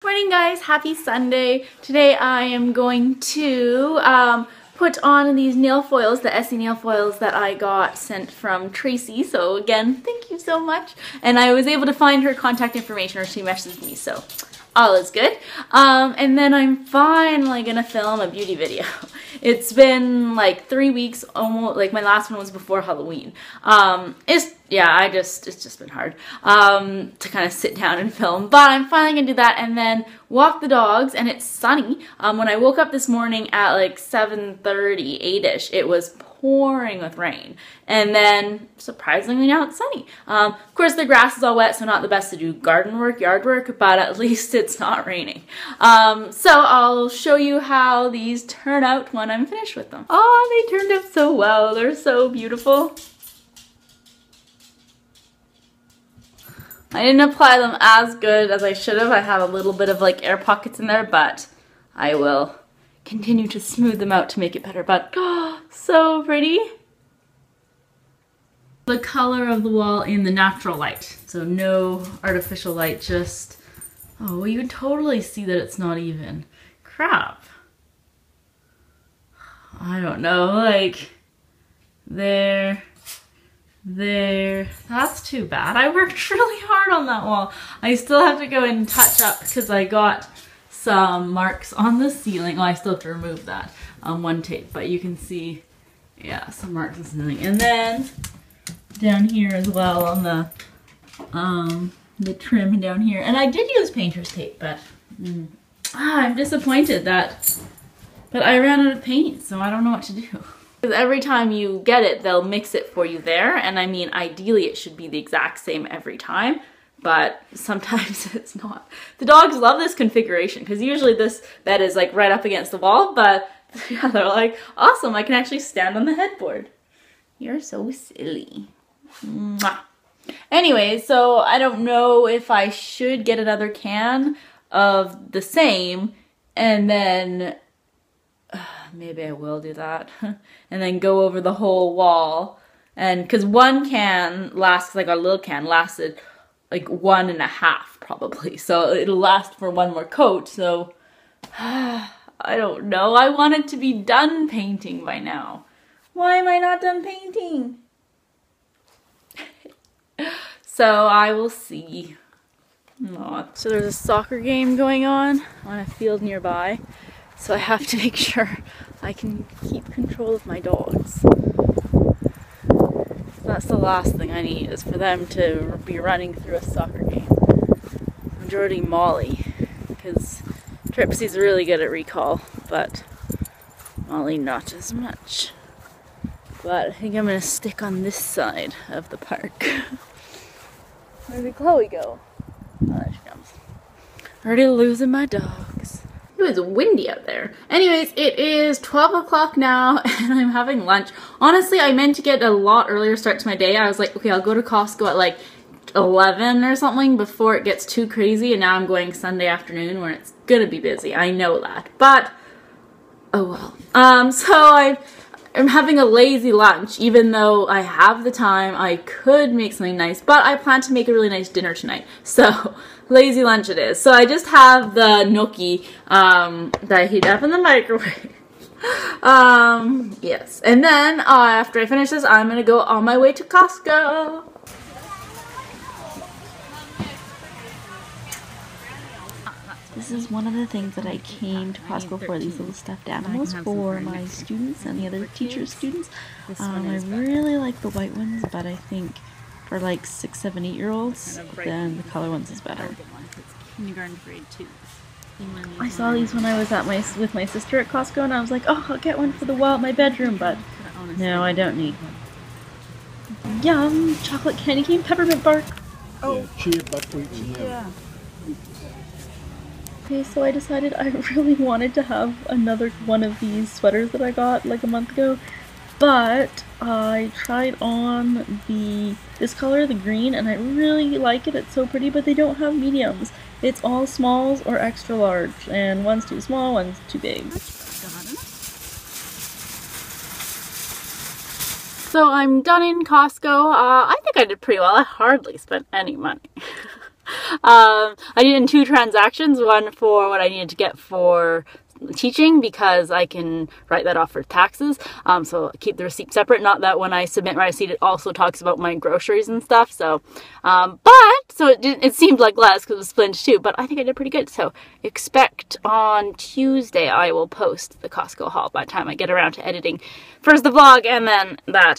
Morning guys, happy Sunday. Today I am going to put on these nail foils, the Essie nail foils that I got sent from Tracy. So again, thank you so much. And I was able to find her contact information, or she messaged me, so all is good. And then I'm finally gonna film a beauty video. It's been like 3 weeks, almost, like my last one was before Halloween. It's just been hard to kind of sit down and film, but I'm finally gonna do that and then walk the dogs. And it's sunny. When I woke up this morning at like 7:30, 8ish, it was pouring with rain, and then surprisingly now it's sunny. Of course the grass is all wet, so not the best to do garden work, yard work, but at least it's not raining. So I'll show you how these turn out when I'm finished with them. Oh, they turned out so well. They're so beautiful. I didn't apply them as good as I should have. I had a little bit of like air pockets in there, but I will continue to smooth them out to make it better. But oh, so pretty. The color of the wall in the natural light. So no artificial light, just, oh, well, you can totally see that it's not even. Crap. I don't know, like, there. That's too bad. I worked really hard on that wall. I still have to go and touch up because I got some marks on the ceiling. Oh, I still have to remove that one tape, but you can see, yeah, some marks on the ceiling. And then down here as well on the trim down here. And I did use painter's tape, but I'm disappointed but I ran out of paint, so I don't know what to do. Because every time you get it, they'll mix it for you there. And I mean, ideally it should be the exact same every time, but sometimes it's not. The dogs love this configuration because usually this bed is like right up against the wall, but yeah, they're like, awesome, I can actually stand on the headboard. You're so silly. Mwah. Anyway, so I don't know if I should get another can of the same and then maybe I will do that and then go over the whole wall. And because one can lasts, like our little can lasted like 1.5 probably, so it'll last for one more coat. So I don't know, I wanted to be done painting by now. Why am I not done painting? So I will see. So there's a soccer game going on a field nearby. So I have to make sure I can keep control of my dogs. That's the last thing I need, is for them to be running through a soccer game. Majority Molly, because Tripsy's really good at recall, but Molly not as much. But I think I'm going to stick on this side of the park. Where did Chloe go? Oh, there she comes. Already losing my dogs. It was windy out there. Anyways, it is 12 o'clock now and I'm having lunch. Honestly, I meant to get a lot earlier start to my day. I was like, okay, I'll go to Costco at like 11 or something before it gets too crazy, and now I'm going Sunday afternoon where it's gonna be busy. I know that, but oh well. So I'm having a lazy lunch, even though I have the time. I could make something nice, but I plan to make a really nice dinner tonight. So lazy lunch it is. So I just have the gnocchi that I heat up in the microwave. Yes. And then after I finish this, I'm gonna go on my way to Costco. This is one of the things that I came to Costco for, these little stuffed animals for my students and the other teachers' students. I really like the white ones, but I think for like 6, 7, 8-year-olds, then the color ones is better. Kindergarten grade 2. I saw these when I was at with my sister at Costco, and I was like, oh, I'll get one for the wall at my bedroom, but no, I don't need one. Yum! Chocolate candy cane, peppermint bark. Oh, chia, buckwheat, and yeah. Okay, so I decided I really wanted to have another one of these sweaters that I got like a month ago, but I tried on this color, the green, and I really like it. It's so pretty, but they don't have mediums. It's all smalls or extra large, and one's too small, one's too big. So I'm done in Costco. I think I did pretty well. I hardly spent any money. I did in 2 transactions, one for what I needed to get for teaching because I can write that off for taxes, so keep the receipt separate. Not that when I submit my receipt it also talks about my groceries and stuff, so it seemed like less because it was split into 2, but I think I did pretty good. So expect on Tuesday I will post the Costco haul by the time I get around to editing first the vlog and then that.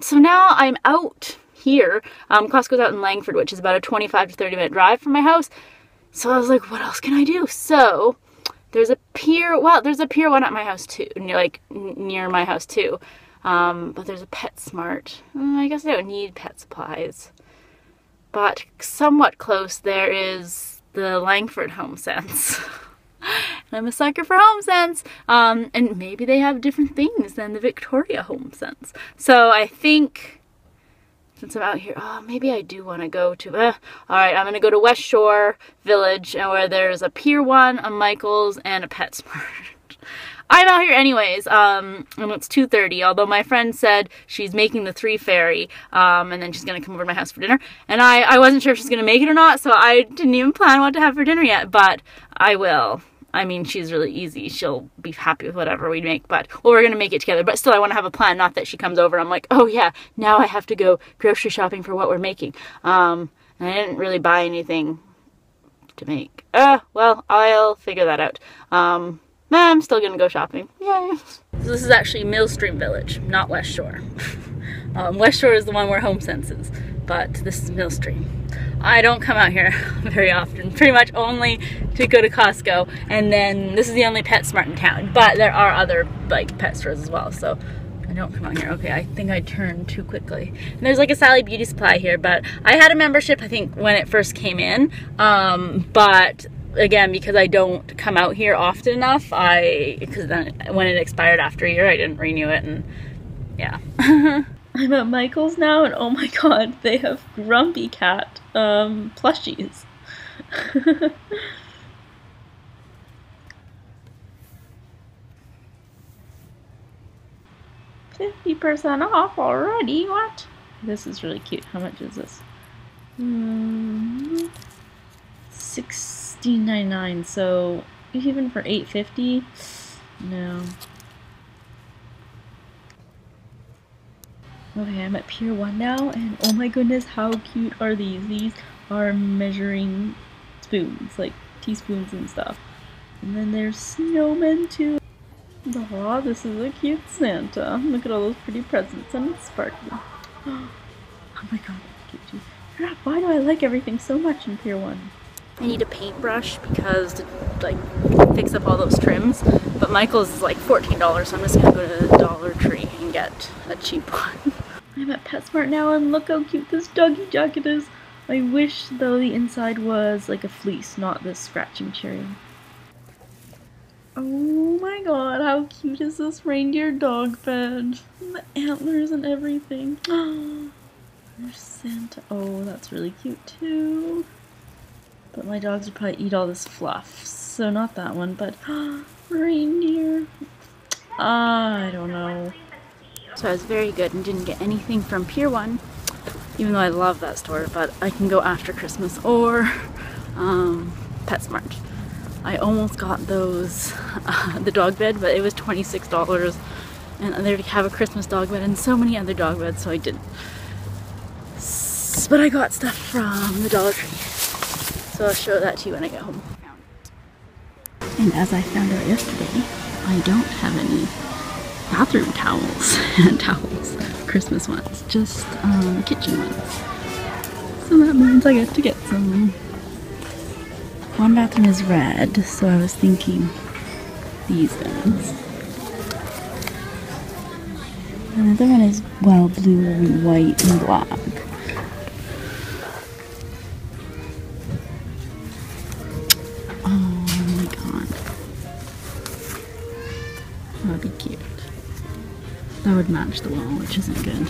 So now I'm out here. Costco's out in Langford, which is about a 25 to 30 minute drive from my house, so I was like, what else can I do? So there's a pier, well, there's a pier 1 at my house too, near my house too, but there's a PetSmart. I guess I don't need pet supplies, but somewhat close there is the Langford Homesense. And I'm a sucker for Homesense, and maybe they have different things than the Victoria Homesense. So I think, since I'm out here, maybe I do want to go to, alright, I'm going to go to West Shore Village, where there's a Pier 1, a Michael's, and a PetSmart. I'm out here anyways, and it's 2:30, although my friend said she's making the 3 ferry, and then she's going to come over to my house for dinner, and I wasn't sure if she's going to make it or not, so I didn't even plan what to have for dinner yet, but I will. I mean, she's really easy. She'll be happy with whatever we make, well, we're going to make it together. But still, I want to have a plan, not that she comes over. I'm like, oh yeah, now I have to go grocery shopping for what we're making. And I didn't really buy anything to make. Well, I'll figure that out. I'm still going to go shopping. Yay! So this is actually Millstream Village, not West Shore. West Shore is the one where Homesense is, but this is Millstream. I don't come out here very often, pretty much only to go to Costco, and then this is the only PetSmart in town, but there are other like pet stores as well, so I don't come out here. Okay, I think I turned too quickly. And there's like a Sally Beauty Supply here, but I had a membership I think when it first came in, but again, because I don't come out here often enough, because then when it expired after a year I didn't renew it, and yeah. I'm at Michael's now, and oh my god, they have Grumpy Cat plushies. 50% off already? What? This is really cute. How much is this? $16.99. So even for $8.50? No. Okay, I'm at Pier 1 now, and oh my goodness, how cute are these? These are measuring spoons, like teaspoons and stuff. And then there's snowmen too. Aw, this is a cute Santa. Look at all those pretty presents, and it's sparkling. Oh my god, that's cute too. Why do I like everything so much in Pier 1? I need a paintbrush because to like fix up all those trims, but Michael's is like $14, so I'm just gonna go to the Dollar Tree and get a cheap one. I'm at PetSmart now, and look how cute this doggy jacket is. I wish though the inside was like a fleece, not this scratchy material. Oh my god, how cute is this reindeer dog bed? And the antlers and everything. Oh, there's Santa. Oh, that's really cute too. But my dogs would probably eat all this fluff, so not that one, but reindeer. I don't know. So I was very good and didn't get anything from Pier 1, even though I love that store, but I can go after Christmas or PetSmart. I almost got those, the dog bed, but it was $26, and they have a Christmas dog bed and so many other dog beds, so I didn't. But I got stuff from the Dollar Tree, so I'll show that to you when I get home. And as I found out yesterday, I don't have any bathroom towels, hand towels, Christmas ones, just kitchen ones. So that means I get to get some. One bathroom is red, so I was thinking these ones. Another one is, well, blue and white and black. Oh my god. That would be cute. That would match the wall, which isn't good.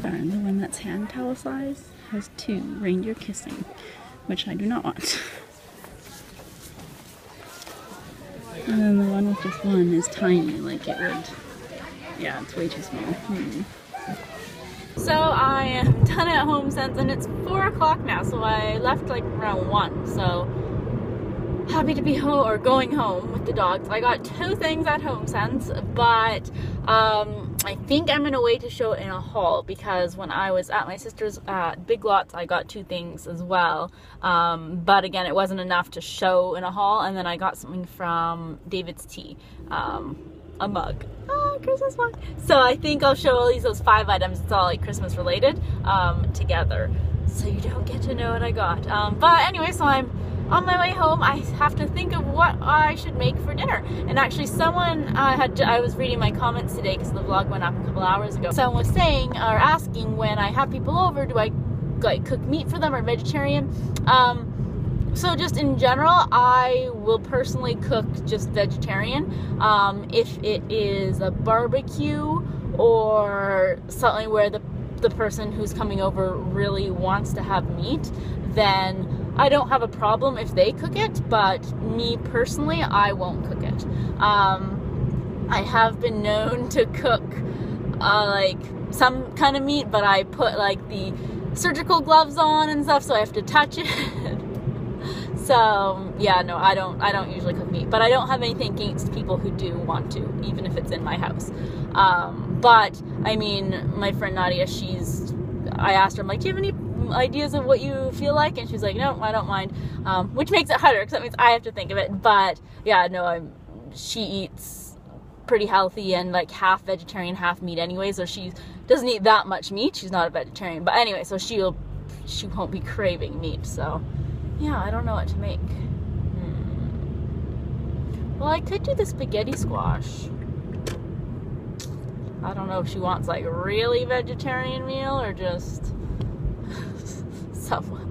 And the one that's hand towel size has 2 reindeer kissing, which I do not want. And then the one with just 1 is tiny, like it would. Yeah, it's way too small. So I am done at Homesense and it's 4 o'clock now, so I left like around 1, so happy to be home or going home with the dogs. I got 2 things at Homesense, but I think I'm gonna wait to show it in a haul because when I was at my sister's at Big Lots, I got 2 things as well. But again, it wasn't enough to show in a haul, and then I got something from David's Tea, a mug. Oh, Christmas mug. So I think I'll show all those 5 items. It's all like Christmas related together, so you don't get to know what I got. But anyway, so I'm on my way home. I have to think of what I should make for dinner. And actually someone I was reading my comments today because the vlog went up a couple hours ago. Someone was saying or asking, when I have people over, do I like cook meat for them or vegetarian? So just in general, I will personally cook just vegetarian. If it is a barbecue or something where the person who's coming over really wants to have meat, then I don't have a problem if they cook it, but me personally, I won't cook it. I have been known to cook like some kind of meat, but I put like the surgical gloves on and stuff, so I have to touch it. So yeah, no, I don't usually cook meat, but I don't have anything against people who do want to, even if it's in my house. But I mean, my friend Nadia, I asked her, I'm like, do you have any ideas of what you feel like? And she's like, no, I don't mind, which makes it harder because that means I have to think of it. But yeah, no, she eats pretty healthy and like half vegetarian, half meat anyway, so she doesn't eat that much meat. She's not a vegetarian, but anyway, so she won't be craving meat. So yeah, I don't know what to make. Well, I could do the spaghetti squash. I don't know if she wants like really vegetarian meal or just somewhat.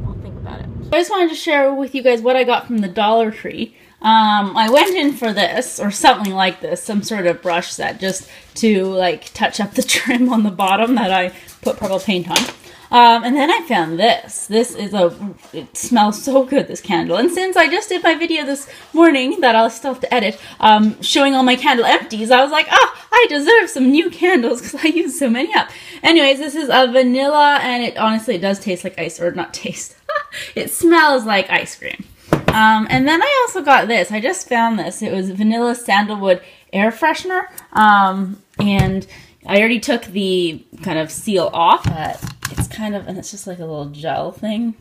I'll think about it. I just wanted to share with you guys what I got from the Dollar Tree. I went in for this, or something like this, some sort of brush set, just to like touch up the trim on the bottom that I put purple paint on. And then I found this. It smells so good, this candle. And since I just did my video this morning that I'll still have to edit, showing all my candle empties, I was like, I deserve some new candles because I used so many up. Anyways, this is a vanilla, and it honestly does taste like ice, or not taste. It smells like ice cream. And then I also got this. I just found this. It was vanilla sandalwood air freshener. And I already took the kind of seal off. It's kind of, and it's just like a little gel thing.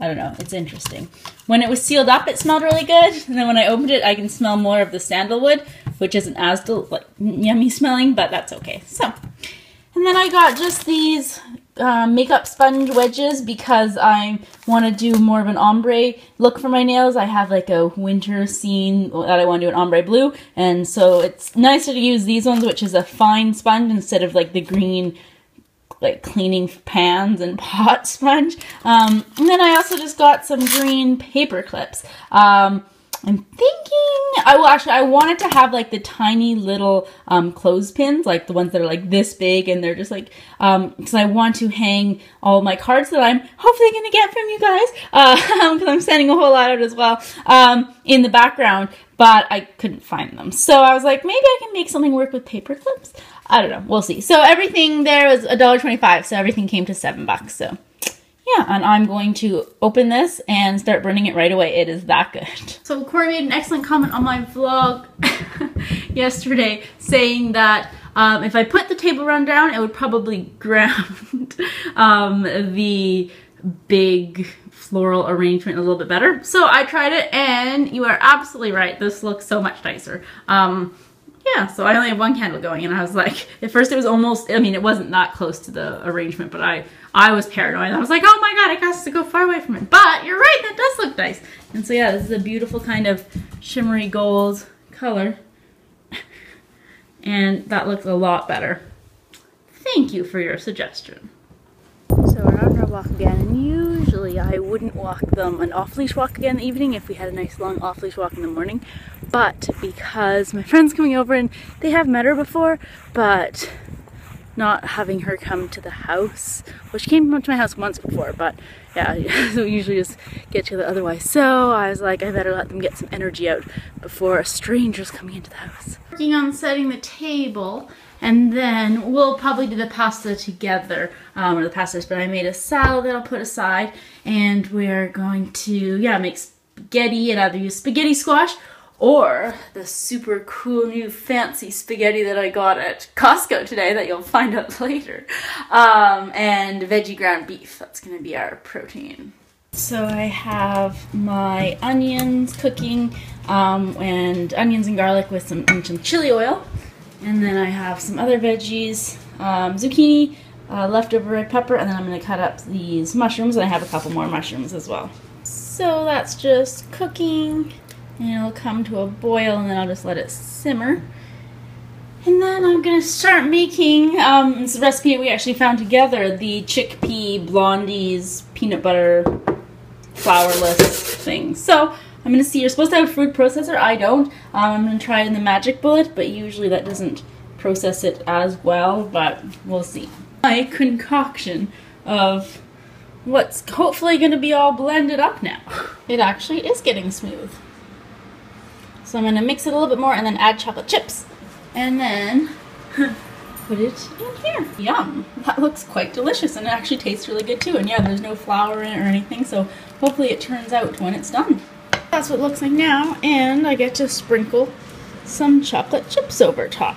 I don't know. It's interesting. When it was sealed up, it smelled really good. And then when I opened it, I can smell more of the sandalwood, which isn't as like yummy smelling, but that's okay. So, and then I got just these makeup sponge wedges because I want to do more of an ombre look for my nails. I have like a winter scene that I want to do an ombre blue, and so it's nicer to use these ones, which is a fine sponge instead of like the green like cleaning pans and pot sponge. And then I also just got some green paper clips. I'm thinking, I wanted to have like the tiny little clothespins, like the ones that are like this big, and they're just like, because I want to hang all my cards that I'm hopefully going to get from you guys, because I'm sending a whole lot out as well, in the background, but I couldn't find them. So I was like, maybe I can make something work with paper clips. I don't know, we'll see. So everything there was $1.25, so everything came to $7, so. Yeah, and I'm going to open this and start burning it right away. It is that good. So Corey made an excellent comment on my vlog yesterday saying that if I put the table run down, it would probably ground the big floral arrangement a little bit better. So I tried it, and you are absolutely right. This looks so much nicer. Yeah, so I only have one candle going, and I was like, at first it was almost, I mean, it wasn't that close to the arrangement, but I was paranoid. I was like, oh my god, I got to go far away from it. But you're right, that does look nice. And so yeah, this is a beautiful kind of shimmery gold color. And that looks a lot better. Thank you for your suggestion. So we're on our walk again, and usually I wouldn't walk them an off-leash walk again in the evening if we had a nice long off-leash walk in the morning. But because my friend's coming over and they have met her before, but not having her come to the house, well, she came to my house once before, but yeah, we usually just get together otherwise. So I was like, I better let them get some energy out before a stranger's coming into the house. Working on setting the table, and then we'll probably do the pasta together, or the pastas, but I made a salad that I'll put aside, and we're going to, yeah, make spaghetti and either use spaghetti squash or the super cool new fancy spaghetti that I got at Costco today that you'll find out later. And veggie ground beef. That's going to be our protein. So I have my onions cooking, and onions and garlic with some chili oil. And then I have some other veggies, zucchini, leftover red pepper, and then I'm going to cut up these mushrooms, and I have a couple more mushrooms as well. So that's just cooking. And it'll come to a boil, and then I'll just let it simmer. And then I'm going to start making this recipe we actually found together, the chickpea blondies peanut butter flourless thing. So I'm going to see, you're supposed to have a food processor. I don't. I'm going to try it in the Magic Bullet, but usually that doesn't process it as well, but we'll see. My concoction of what's hopefully going to be all blended up now. It actually is getting smooth. So I'm going to mix it a little bit more and then add chocolate chips. And then put it in here. Yum! That looks quite delicious, and it actually tastes really good too. And yeah, there's no flour in it or anything, so hopefully it turns out when it's done. That's what it looks like now, and I get to sprinkle some chocolate chips over top.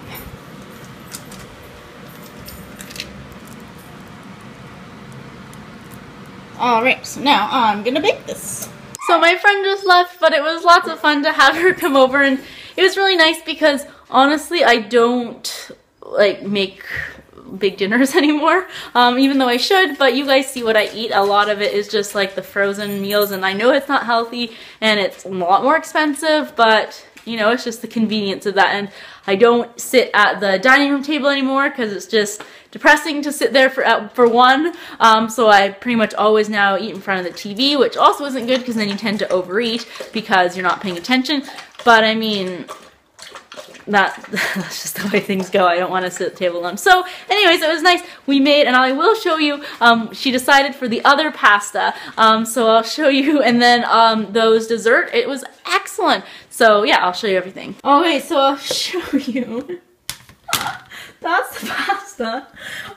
Alright, so now I'm going to bake this. So my friend just left, but it was lots of fun to have her come over, and it was really nice because honestly I don't like make big dinners anymore, even though I should, but you guys see what I eat. A lot of it is just like the frozen meals, and I know it's not healthy and it's a lot more expensive, but you know, it's just the convenience of that. And I don't sit at the dining room table anymore because it's just depressing to sit there for one. So I pretty much always now eat in front of the TV, which also isn't good because then you tend to overeat because you're not paying attention. But I mean, that's just the way things go. I don't want to sit at the table alone. So anyways, it was nice. We made, and I will show you, she decided for the other pasta. So I'll show you, and then those dessert, it was excellent. So yeah, I'll show you everything. Okay, so I'll show you. That's the pasta.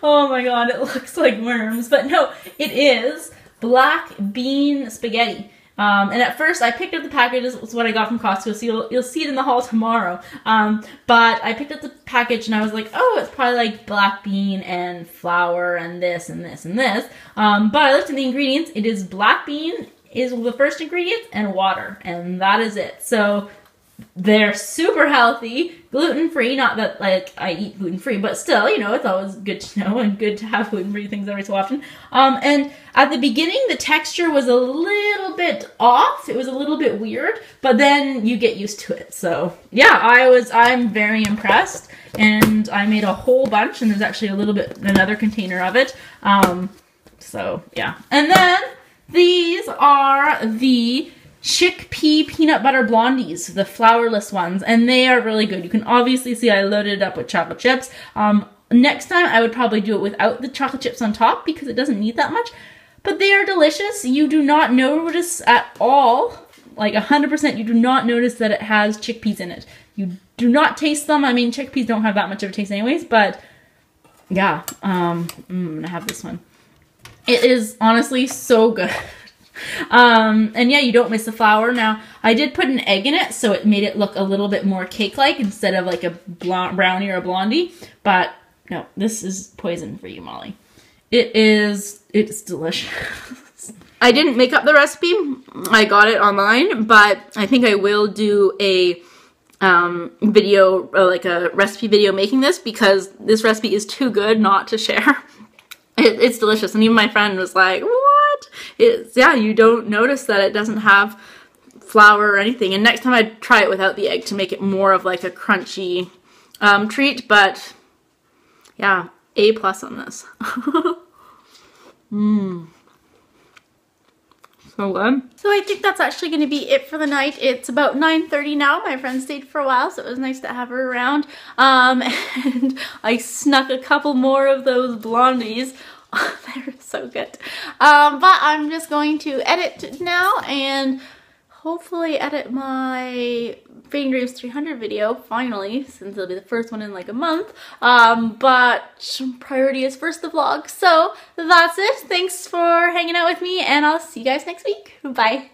Oh my god, it looks like worms. But no, it is black bean spaghetti. And at first I picked up the package. This was what I got from Costco, so you'll see it in the haul tomorrow. But I picked up the package and I was like, oh, it's probably like black bean and flour and this and this and this. But I looked at the ingredients. It is black bean is the first ingredient and water, and that is it. So they're super healthy, gluten-free. Not that like I eat gluten-free, but still, you know, it's always good to know and good to have gluten-free things every so often. And at the beginning, the texture was a little bit off. It was a little bit weird, but then you get used to it. So yeah, I'm very impressed, and I made a whole bunch, and there's actually a little bit, another container of it. So yeah, and then these are the chickpea peanut butter blondies, the flourless ones, and they are really good. You can obviously see I loaded it up with chocolate chips. Next time I would probably do it without the chocolate chips on top because it doesn't need that much, but they are delicious. You do not notice at all, like 100%, you do not notice that it has chickpeas in it. You do not taste them. I mean, chickpeas don't have that much of a taste anyways, but yeah, I'm gonna have this one. It is honestly so good. And yeah, you don't miss the flour. Now, I did put an egg in it, so it made it look a little bit more cake-like instead of like a brownie or a blondie. But no, this is poison for you, Molly. It's delicious. I didn't make up the recipe. I got it online, but I think I will do a video, like a recipe video making this, because this recipe is too good not to share. It's delicious, and even my friend was like, what? Yeah, you don't notice that it doesn't have flour or anything. And next time I'd try it without the egg to make it more of like a crunchy treat, but yeah, A+ on this. So good. So I think that's actually going to be it for the night. It's about 9:30 now. My friend stayed for a while, so it was nice to have her around. And I snuck a couple more of those blondies They're so good. But I'm just going to edit now and hopefully edit my Fading Dreams 300 video finally, since it'll be the first one in like a month. But priority is first the vlog. So that's it. Thanks for hanging out with me, and I'll see you guys next week. Bye.